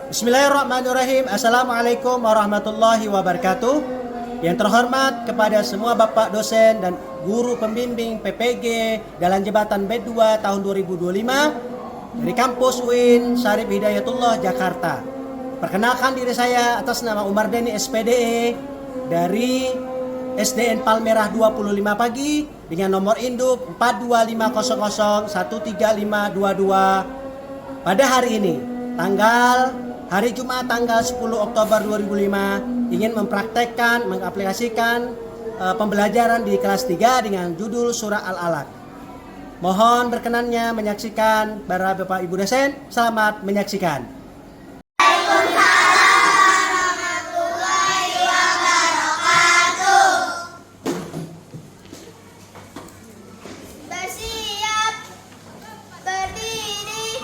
Bismillahirrahmanirrahim. Assalamualaikum warahmatullahi wabarakatuh. Yang terhormat kepada semua Bapak dosen dan guru pembimbing PPG Dalam Jabatan B2 tahun 2025 dari kampus UIN Syarif Hidayatullah Jakarta. Perkenalkan diri saya atas nama Umar Deni SPDE dari SDN Palmerah 25 Pagi dengan nomor induk 42500135522 pada hari ini, hari Jumat tanggal 10 Oktober 2005 ingin mempraktekkan, mengaplikasikan pembelajaran di kelas 3 dengan judul Surah Al-Alaq. Mohon berkenannya menyaksikan para Bapak Ibu dosen. Selamat menyaksikan. Bersiap, berdiri,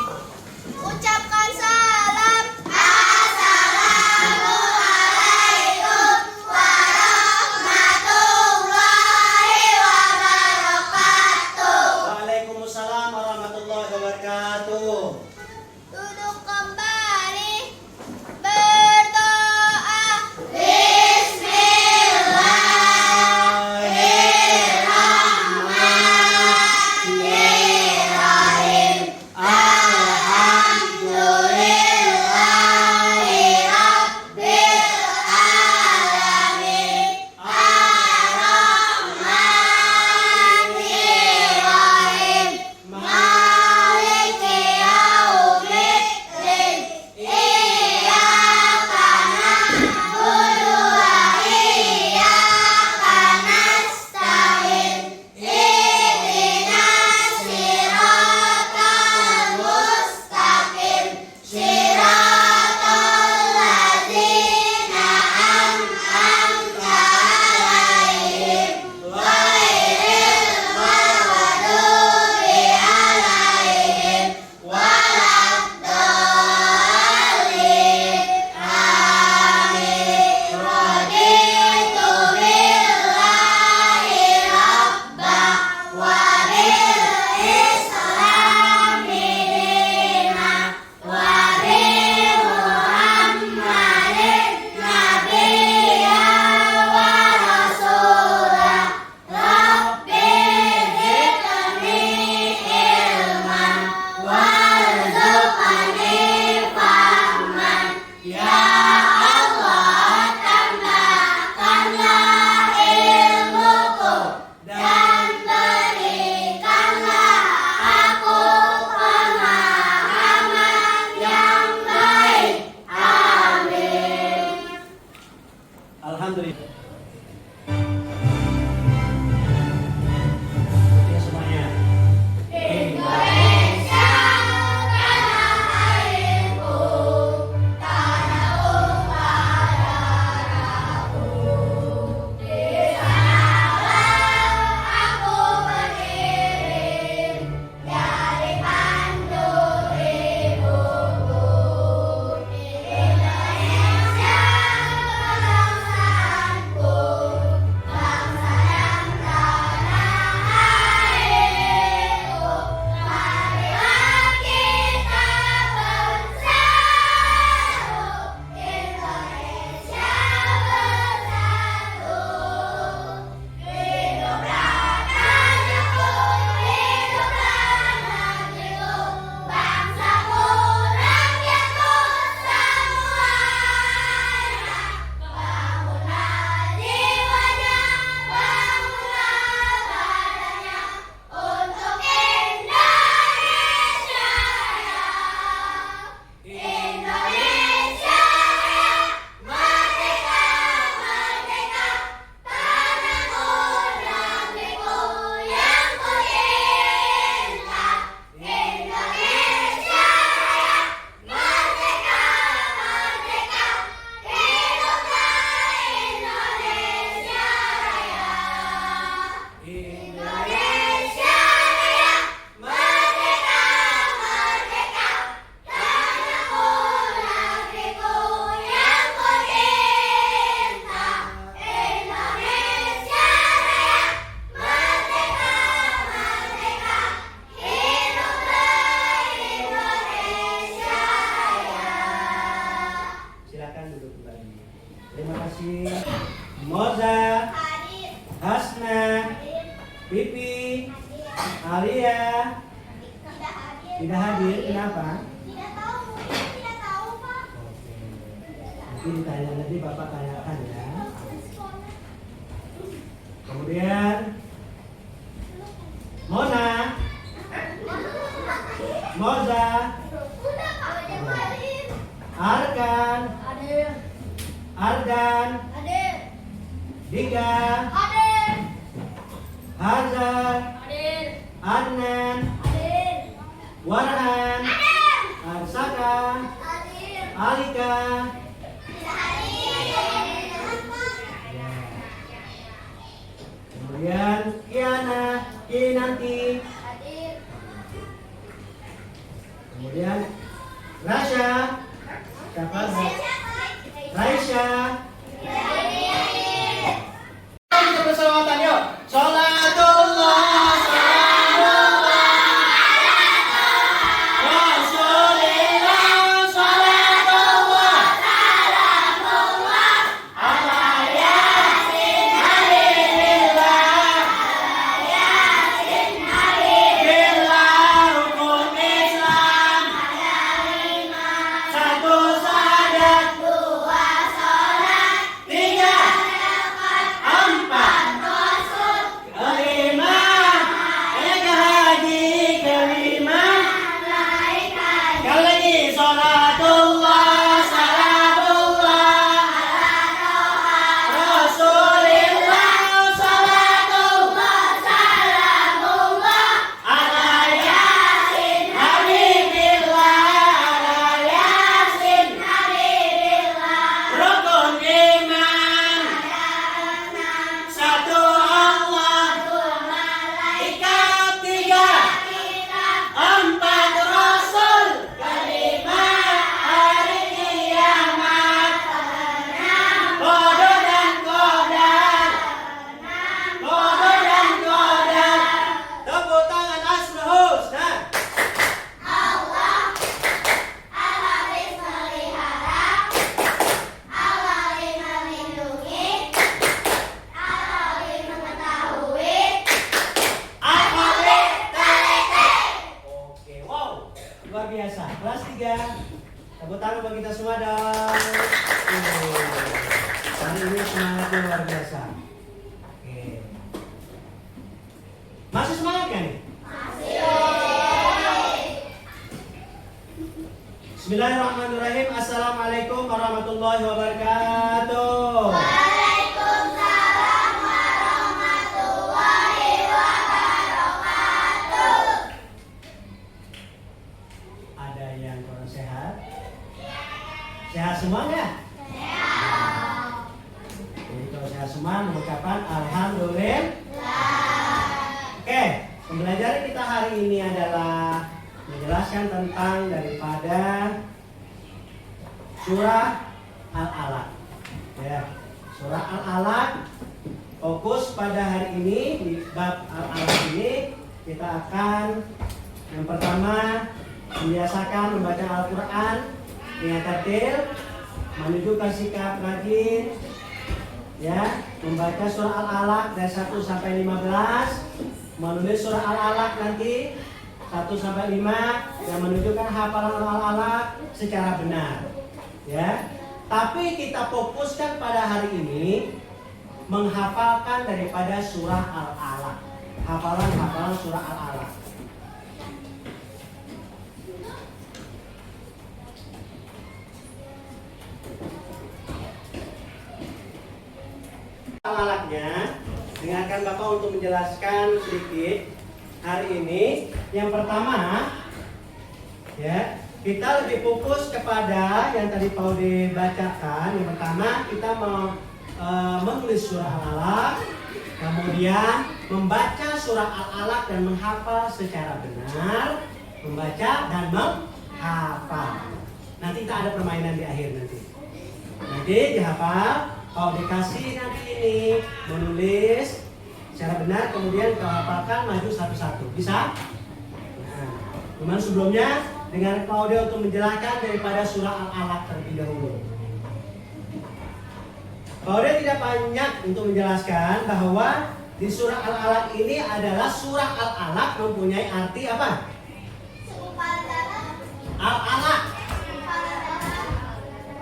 ucapkan salam. Assalamualaikum warahmatullahi wabarakatuh. Waalaikumsalam warahmatullahi wabarakatuh. Duduk kembali. apa? Tidak tahu, mungkin tidak tahu, Pak. Oke. Nanti ditanya nanti Bapak tanyakan ya. Kemudian Mona, Moza, Udah, Pak. Kemarin. Arkan, Hadir. Ardan, Hadir. Dika, Hadir. Haza, Hadir. Adnan, Hadir. Warhan, Hadir. Arsaka, Hadir. Alika. Tidak hadir. Kemudian Kiana, Kinanti, Hadir. kemudian Rasya, siapa? Raisya. Kita berselawatan yuk. Sholatullah, salamullah, Rasulillah, sholatullah, ala yasin habibullah, billah rukun Islam, satu sadat, tiga, empat, kelima, haji, kelima, sekali lagi, sholatullah, salamullah, Rasulillah, sholatullah, ala yasin habibillah, ala yasin rukun iman, satu Allah, malaikat, tiga, empat Rasul, kelima hari kiamat, qadar dan qadar, qadar dan qadar. Tepuk tangan Asmaul Husna. Alfabet Teleke. Oke, wow, luar biasa. Kelas 3. Tepuk tangan bagi kita semua dong. Hari ini semangatnya luar biasa. Oke. Masih semangat kan nih? Bismillahirrahmanirrahim. Assalamualaikum warahmatullahi wabarakatuh. Waalaikumsalam warahmatullahi wabarakatuh. Ada yang kurang sehat? Sehat semua nggak? Jadi kalau sehat semua mengucapkan alhamdulillah. Oke, pembelajaran kita hari ini adalah menjelaskan tentang daripada surah Al-Alaq. Ya, surah Al-Alaq fokus pada hari ini di bab Al-Alaq ini kita akan yang pertama membiasakan membaca Al-Quran dengan tertil, menunjukkan sikap rajin, ya, membaca surah Al-Alaq dari 1 sampai 15, menulis surah Al-Alaq nanti 1 sampai 5 yang menunjukkan hafalan Al-Alaq secara benar, ya. Tapi kita fokuskan pada hari ini menghafalkan daripada surah Al-Alaq, hafalan surah Al-Alaq. Al-Alaqnya, dengarkan Bapak untuk menjelaskan sedikit hari ini. Yang pertama, ya, kita lebih fokus kepada yang tadi Pak Ode bacakan. Yang pertama kita menulis surah Al-Alaq, kemudian membaca surah Al-Alaq dan menghafal secara benar, membaca dan menghafal. Nanti kita ada permainan di akhir nanti. Nanti dihafal, Pak Ode kasih nanti ini menulis secara benar, kemudian kau hafalkan maju satu-satu. Bisa? Nah, cuman sebelumnya dengan Pak Ode untuk menjelaskan daripada surah Al-Alaq terlebih dahulu. Pak Ode tidak banyak untuk menjelaskan bahwa di surah Al-Alaq ini adalah surah Al-Alaq mempunyai arti apa? Al-alaq.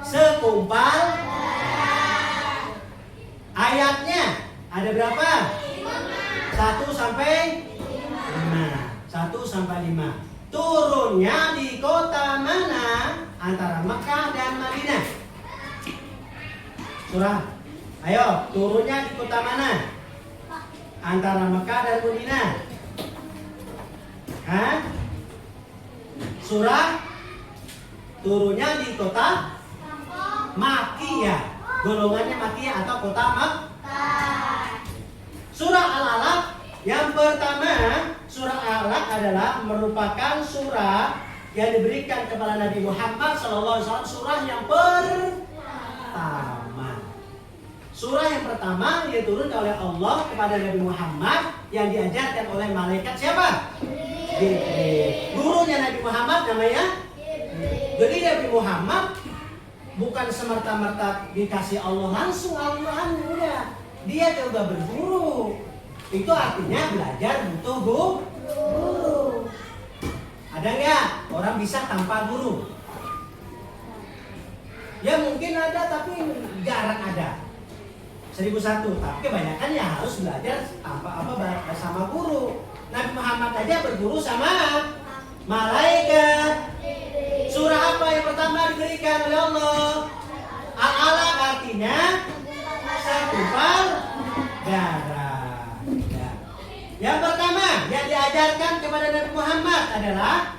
Segumpal. Ayatnya ada berapa? 1 sampai 5. 1 sampai 5. Turunnya di kota mana antara Mekah dan Madinah? Surah. Ayo, turunnya di kota mana antara Mekah dan Madinah? Hah? Surah turunnya di kota Makkiyah. Golongannya Makkiyah atau kota Makkah. Surah Al-Alaq yang pertama, surah Al-Alaq adalah merupakan surah yang diberikan kepada Nabi Muhammad SAW. Surah yang pertama. Surah yang pertama yang diturunkan oleh Allah kepada Nabi Muhammad yang diajarkan oleh malaikat siapa? Jibril. Gurunya Nabi Muhammad namanya? Jadi Nabi Muhammad bukan semerta-merta dikasih Allah langsung Al-Quran, udah. Dia coba berguru. Itu artinya belajar butuh guru. Ada nggak orang bisa tanpa guru? Ya mungkin ada tapi jarang ada. 1001. Tapi kebanyakan ya harus belajar tanpa bersama guru. Nabi Muhammad aja berguru sama malaikat. Surah apa yang pertama diberikan oleh Allah? Al-Alaq artinya segumpal darah. Ya. Yang pertama yang diajarkan kepada Nabi Muhammad adalah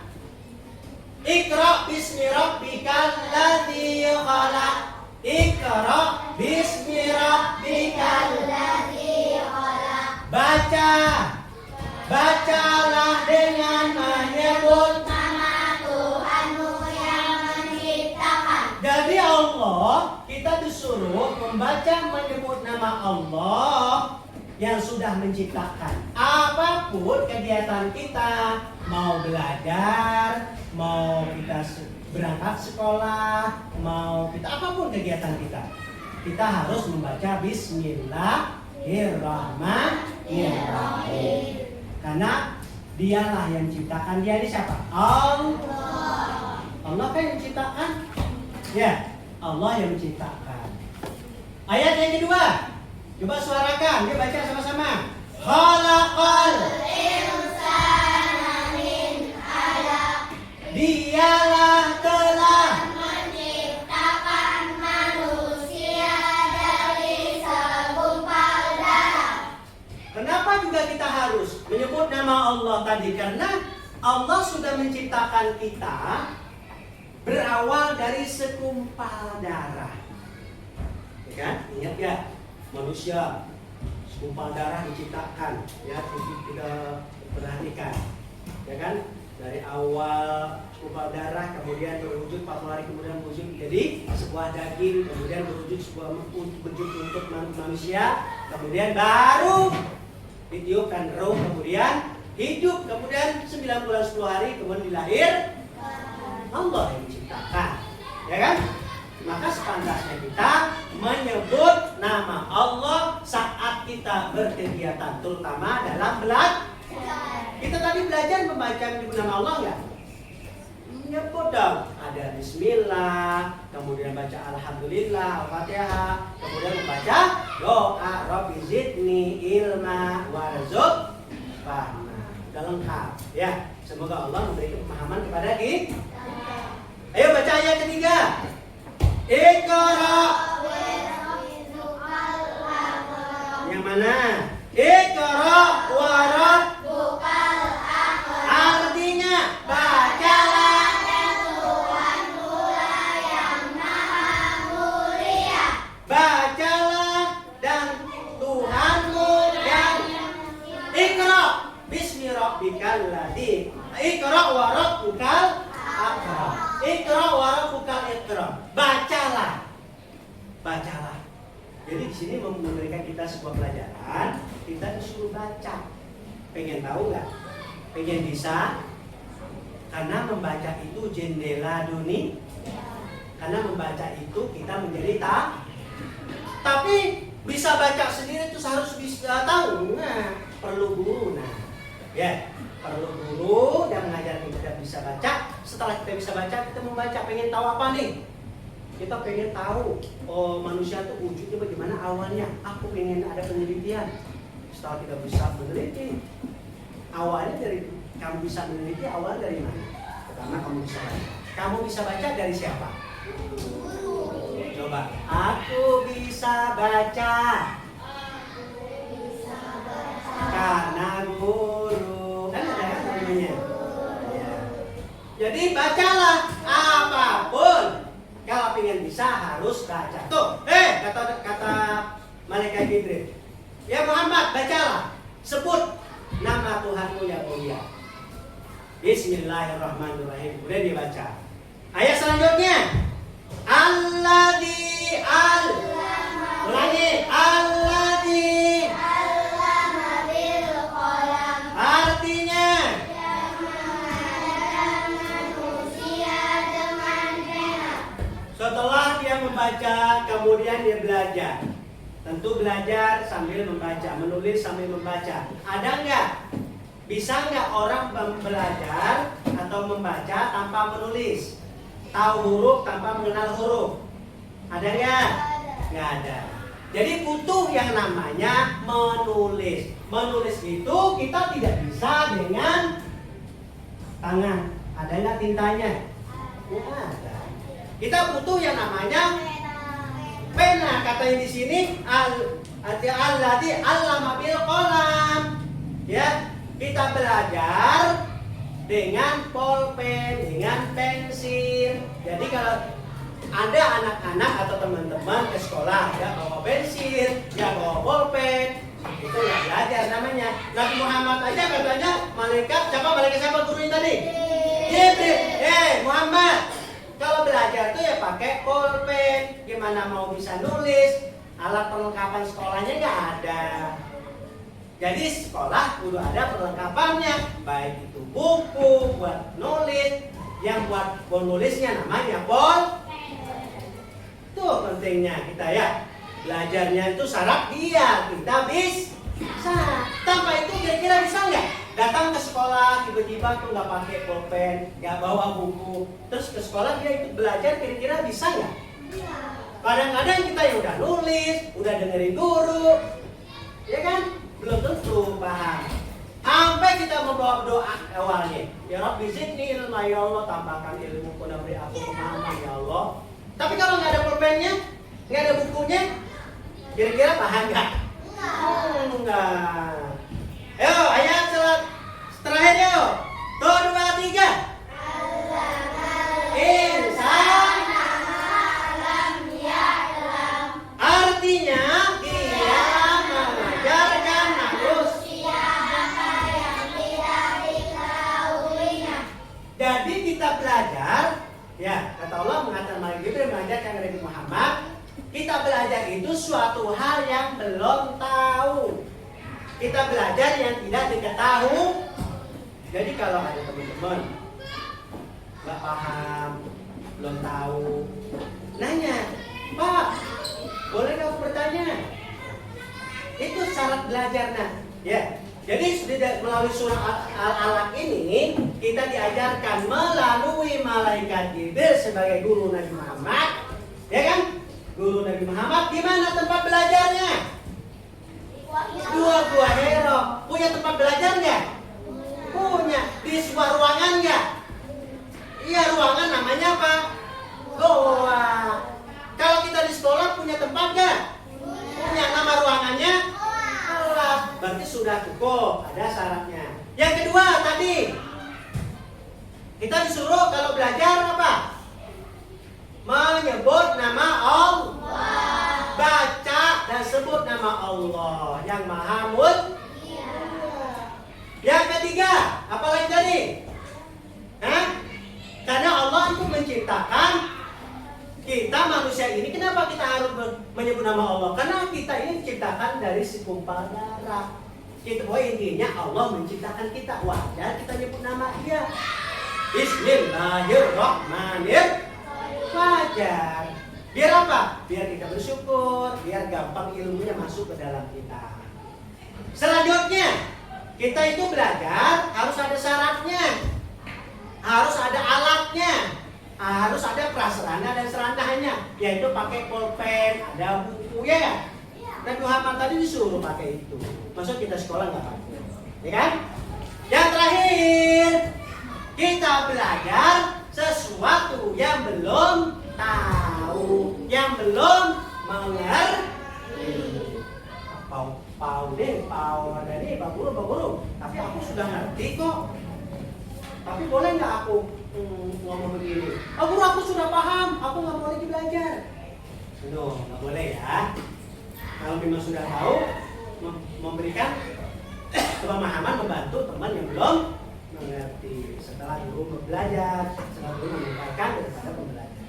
Iqra bismi rabbikal ladzi khalaq. Iqra bismi rabbikal ladzi khalaq. Bacalah dengan menyebut nama Tuhanmu yang menciptakan. Jadi Allah, kita disuruh membaca menyebut nama Allah yang sudah menciptakan. Apapun kegiatan kita, mau belajar, mau kita berangkat sekolah, mau kita apapun kegiatan kita harus membaca Bismillahirrahmanirrahim. Karena dialah yang menciptakan. Dia ini siapa? Allah. Allah kan yang menciptakan. Ya, Allah yang menciptakan. Ayat yang kedua, coba suarakan, dia baca sama-sama. Khalaqal insana min 'alaq. Dialah telah menciptakan manusia dari segumpal darah. Kenapa juga kita harus menyebut nama Allah tadi? Karena Allah sudah menciptakan kita berawal dari segumpal darah. Ya kan? Ingat ya, manusia segumpal darah diciptakan. Ya, kita perhatikan. Ya kan? Dari awal segumpal darah, kemudian berwujud 40 hari kemudian berwujud jadi sebuah daging, kemudian berwujud sebuah bentuk untuk manusia, kemudian baru ditiupkan roh, kemudian hidup, kemudian 9 bulan 10 hari kemudian dilahir. Allah yang menciptakan, ya kan? Maka sepantasnya kita menyebut nama Allah saat kita berkegiatan, terutama dalam belajar. Kita tadi belajar membaca menyebut nama Allah nggak? Menyebut dong. Ada Bismillah, kemudian baca Alhamdulillah, Al-Fatihah, kemudian membaca doa Rabbi zidni ilma warzuqna. Sudah lengkap, ya. Semoga Allah memberikan pemahaman kepada kita. Ayo baca ayat ketiga. Iqra. Yang mana? Iqra wa rabbukal akram. Artinya bacalah dan Tuhanmu yang maha mulia. Bacalah dan Tuhanmu yang Iqra bismi rabbikal ladzi. Iqra wa rabbukal akram. Iqra wa rabbukal akram. Bacalah. Bacalah. Jadi di sini memberikan kita sebuah pelajaran, kita disuruh baca. Pengen tahu nggak? Pengen bisa? Karena membaca itu jendela dunia. Karena membaca itu kita menjadi tahu. Tapi bisa baca sendiri itu harus bisa tahu. Nah, perlu guru. Nah, ya, perlu guru yang mengajarkan kita bisa baca. Setelah kita bisa baca, kita membaca. Pengen tahu apa nih? Kita pengen tahu manusia itu wujudnya bagaimana awalnya. Aku pengen ada penelitian. Setelah kita bisa meneliti, awalnya dari kamu bisa meneliti awal dari mana? Pertama kamu bisa baca. Kamu bisa baca dari siapa? Coba. Aku bisa baca. Karena guru. Kan ada kan namanya? Ya. Jadi bacalah apapun. Kalau pengen bisa harus baca. Tuh, kata malaikat Jibril. Ya Muhammad, bacalah. Sebut nama Tuhanmu yang mulia. Bismillahirrahmanirrahim. Kemudian dibaca. Ayat selanjutnya. Alladzi ulangi. Alladzi artinya setelah dia membaca, kemudian dia belajar. Tentu belajar sambil membaca, menulis sambil membaca. Ada nggak? Bisa nggak orang belajar atau membaca tanpa menulis? Tahu huruf tanpa mengenal huruf? Ada nggak? Nggak ada. Jadi butuh yang namanya menulis. Menulis itu kita tidak bisa dengan tangan. Ada nggak tintanya? Nggak ada. Kita butuh yang namanya pena. Katanya di sini alladzi 'allama bil qalam. Ya, kita belajar dengan pulpen, dengan pensil. Jadi kalau ada anak-anak atau teman-teman ke sekolah ya bawa pensil, ya bawa pulpen, itu ya belajar namanya. Nabi Muhammad aja katanya malaikat siapa gurunya tadi? Jibril. Muhammad, kalau belajar tuh ya pakai pulpen. Gimana mau bisa nulis? Alat perlengkapan sekolahnya nggak ada. Jadi sekolah kudu ada perlengkapannya, baik itu buku buat nulis, yang buat nulisnya namanya pulpen. Tuh pentingnya kita ya. Belajarnya itu syarat dia kita bisa. Tanpa itu kira-kira bisa nggak? Datang ke sekolah tiba-tiba tuh nggak pakai pulpen, nggak bawa buku, terus ke sekolah dia ikut belajar, kira-kira bisa nggak? Kadang-kadang kita yang udah nulis, udah dengerin guru, ya kan? Belum tentu paham. Sampai kita membawa doa awalnya, ya Rabbi zidni ilma, ya Allah tambahkan ilmu, beri aku pemahaman ya Allah. Tapi kalau nggak ada pulpennya, nggak ada bukunya, kira-kira paham nggak? Enggak. Ayo, ayat terakhir yuk. 1, 2, 3. Insan. Artinya dia mengajarkan manusia apa yang tidak diketahuinya. Jadi kita belajar. Ya, kata Allah mengatakan malaikat Jibril mengajarkan Nabi Muhammad, kita belajar itu suatu hal yang belum tahu. Kita belajar yang tidak diketahui. Jadi kalau ada teman-teman nggak paham, belum tahu, nanya, Pak, boleh nggak aku bertanya? Itu syarat belajar, nah, ya. Jadi melalui surah Al-Alaq ini kita diajarkan melalui malaikat Jibril sebagai guru Nabi Muhammad, ya kan? Guru Nabi Muhammad di mana tempat belajarnya? Gua Hero. Punya tempat belajar nggak? Punya. Di sebuah ruangan nggak? Iya, ruangan namanya apa? Goa. Kalau kita di sekolah punya tempat nggak? Punya. Nama ruangannya? Kelas. Berarti sudah cukup. Ada syaratnya. Yang kedua tadi kita disuruh kalau belajar apa? Menyebut nama Allah. Baca dan sebut nama Allah yang Maha Mulia. Yang ketiga, apa lagi tadi? Karena Allah itu menciptakan kita manusia ini. Kenapa kita harus menyebut nama Allah? Karena kita ini diciptakan dari segumpal darah. Kita intinya Allah menciptakan kita. Wajar kita nyebut nama Dia. Bismillahirrahmanirrahim. Wajar. Biar apa? Biar kita bersyukur, biar gampang ilmunya masuk ke dalam kita. Selanjutnya, kita itu belajar harus ada syaratnya. harus ada alatnya, harus ada prasarana dan serananya, yaitu pakai pulpen, ada buku ya. Nabi Muhammad tadi disuruh pakai itu, maksud kita sekolah nggak pakai, ya kan? Yang terakhir, kita belajar sesuatu yang belum tahu, yang belum mengerti. Pau ada nih, Pak Guru. Tapi aku sudah ngerti kok. Tapi boleh nggak aku ngomong begini? Pak Guru, aku sudah paham, aku nggak mau lagi belajar. No, nggak boleh ya. Kalau memang sudah tahu, memberikan pemahaman, membantu teman yang belum mengerti. Setelah guru belajar, setelah guru menyampaikan kepada pembelajar.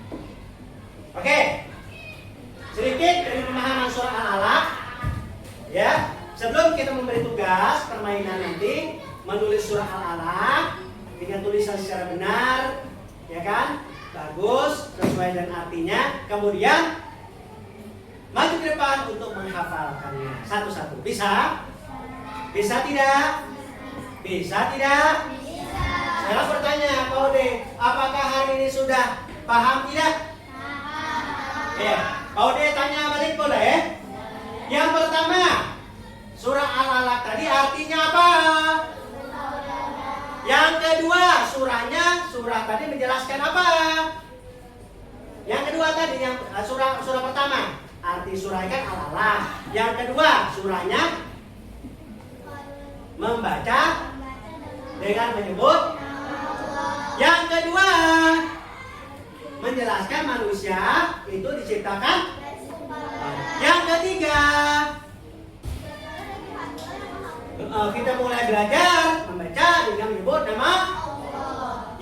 Oke, sedikit dari pemahaman surah Al-Alaq. Ya, sebelum kita memberi tugas permainan nanti menulis surah Al-Alaq dengan tulisan secara benar, ya kan? Bagus, sesuai dengan artinya. Kemudian maju ke depan untuk menghafalkannya satu-satu. Bisa? Bisa tidak? Bisa tidak? Bisa. Sekarang bertanya, Pak Ode, apakah hari ini sudah paham tidak? Paham. Ya, Pak Ode tanya balik boleh? Yang pertama, surah Al-Alaq tadi artinya apa? Yang kedua, surah tadi menjelaskan apa? Yang kedua tadi, yang surah pertama, arti surah kan Al-Alaq. Yang kedua, surahnya membaca dengan menyebut. Yang kedua, menjelaskan manusia itu diciptakan. Yang ketiga, kita mulai belajar membaca dengan menyebut nama.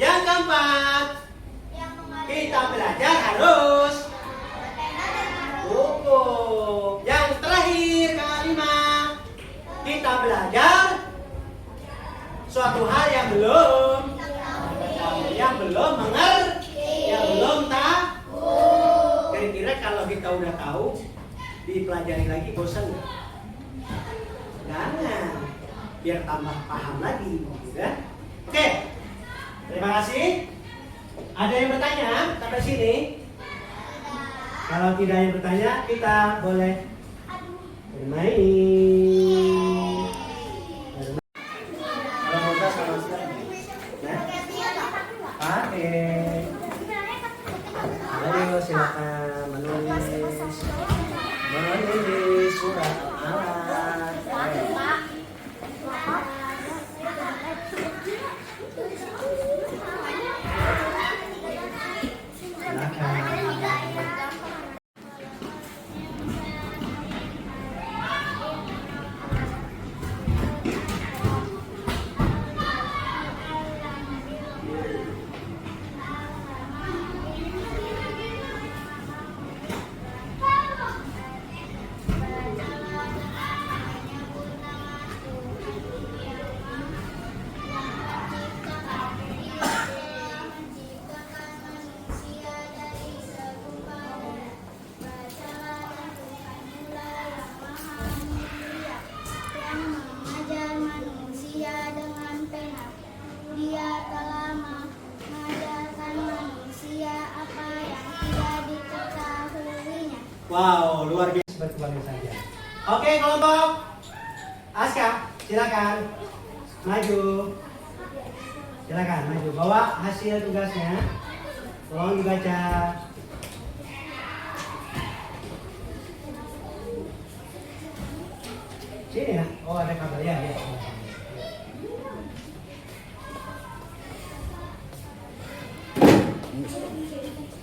Yang keempat, kita belajar harus hukum. Yang terakhir, kelima, kita belajar suatu hal yang belum mengerti, yang belum tahu. Kira-kira kalau kita udah tahu, dipelajari lagi bosan nggak? Jangan, biar tambah paham lagi, ya. Oke, terima kasih. Ada yang bertanya sampai sini? Kalau tidak ada yang bertanya, kita boleh bermain. Kalau mau tes sama sekali, nah, pakai. Ayo silakan menulis surah Al-Alaq. Wow, luar biasa berkembang saja. Oke, kelompok Aska, silakan maju. Silakan maju. Bawa hasil tugasnya. Tolong dibaca. Sini ya. Oh, ada kabel ya.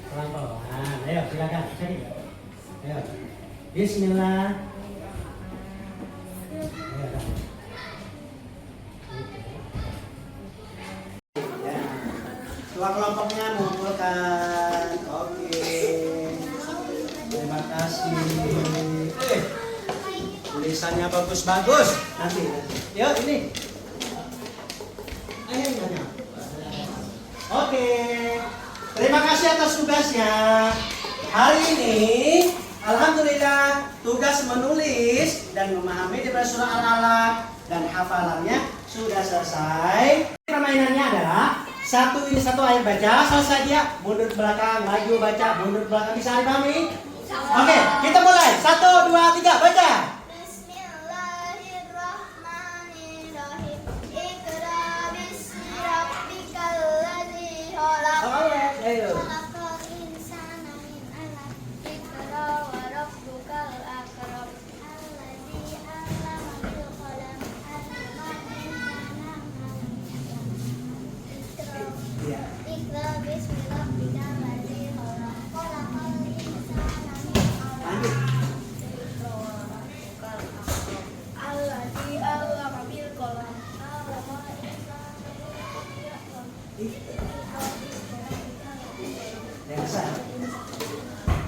Pelan-pelan. Ayo, silakan. Sini. Ayo. Bismillah. Ayo. Ketua kelompoknya mengumpulkan. Oke. Terima kasih. Tulisannya bagus-bagus. Nanti. Yuk, ini. Ayo, nanya. Oke. Terima kasih atas tugasnya. Hari ini alhamdulillah tugas menulis dan memahami daripada surah Al-Alaq dan hafalannya sudah selesai. Permainannya adalah Satu ini satu ayat baca, selesai dia mundur ke belakang, maju baca, mundur ke belakang, bisa dipahami? Oke, kita mulai. 1, 2, 3, baca. Bismillahirrahmanirrahim. Iqra bismi rabbikal ladzi khalaq. Ayo. Khalaqal insana min 'alaq. Iqra wa rabbukal akram. Alladzi 'allama bil qalam. 'allamal insana ma lam ya'lam. Iya. Iqra bismi rabbikal ladzi khalaq. Khalaqal insana min 'alaq. Lanjut. Iqra wa rabbukal akram. Alladzi 'allama bil qalam. 'allamal insana ma lam ya'lam. Iqra bismi rabbikal ladzi khalaq. Yang besar.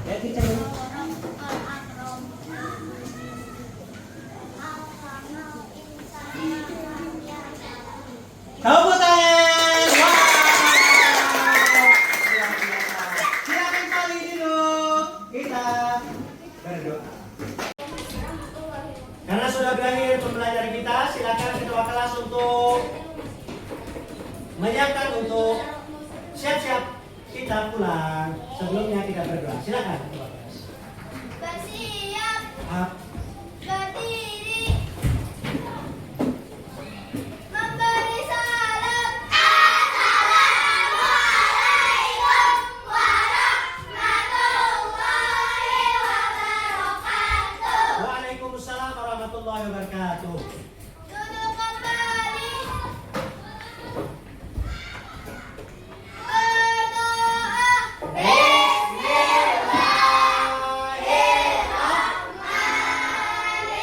Ya, kita ini. Rabbukal akram. Alhamal insana ma lam ya'lam. Tepuk tangan. Wow. Silakan kali duduk. Kita berdoa. Karena sudah berakhir pembelajaran kita, silakan ketua kelas untuk menyiapkan untuk siap-siap kita pulang. Sebelumnya kita berdoa. Silakan ketua kelas. Bersiap, Up. berdiri, memberi salam. Assalamualaikum warahmatullahi wabarakatuh. Waalaikumsalam warahmatullahi wabarakatuh. Duduk kembali. Berdoa.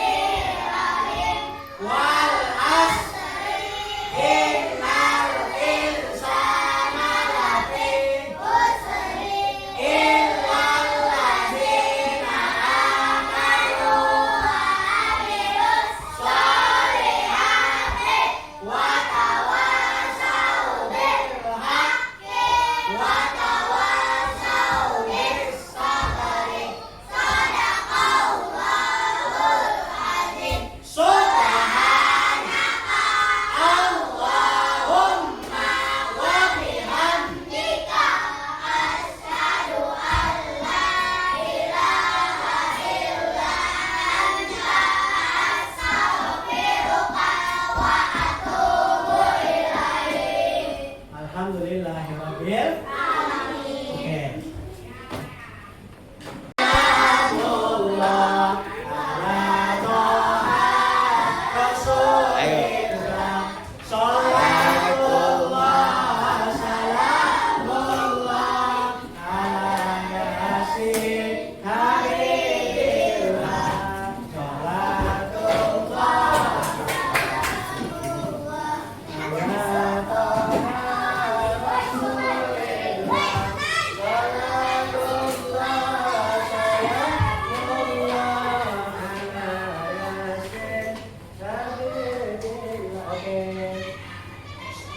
Bismillahirrahmanirrahim. Wal asri innal insana lafi Usri. illal ladzina amanu Amilus solihati. wa tawasau bil haqqi wa tawasau bis sabri. Sadaqallahul azim. Subhanaka Allahumma wa bihamdika Asyhadu an la ilaha illa anta. Astaghfiruka wa atubu ilaik. Alhamdulillahirabbil Amin. Oke. Salamullah ala Toha Rasulillah. Salatullah salamullah ala Yasin Habibillah. Salatullah ala Toha Oke.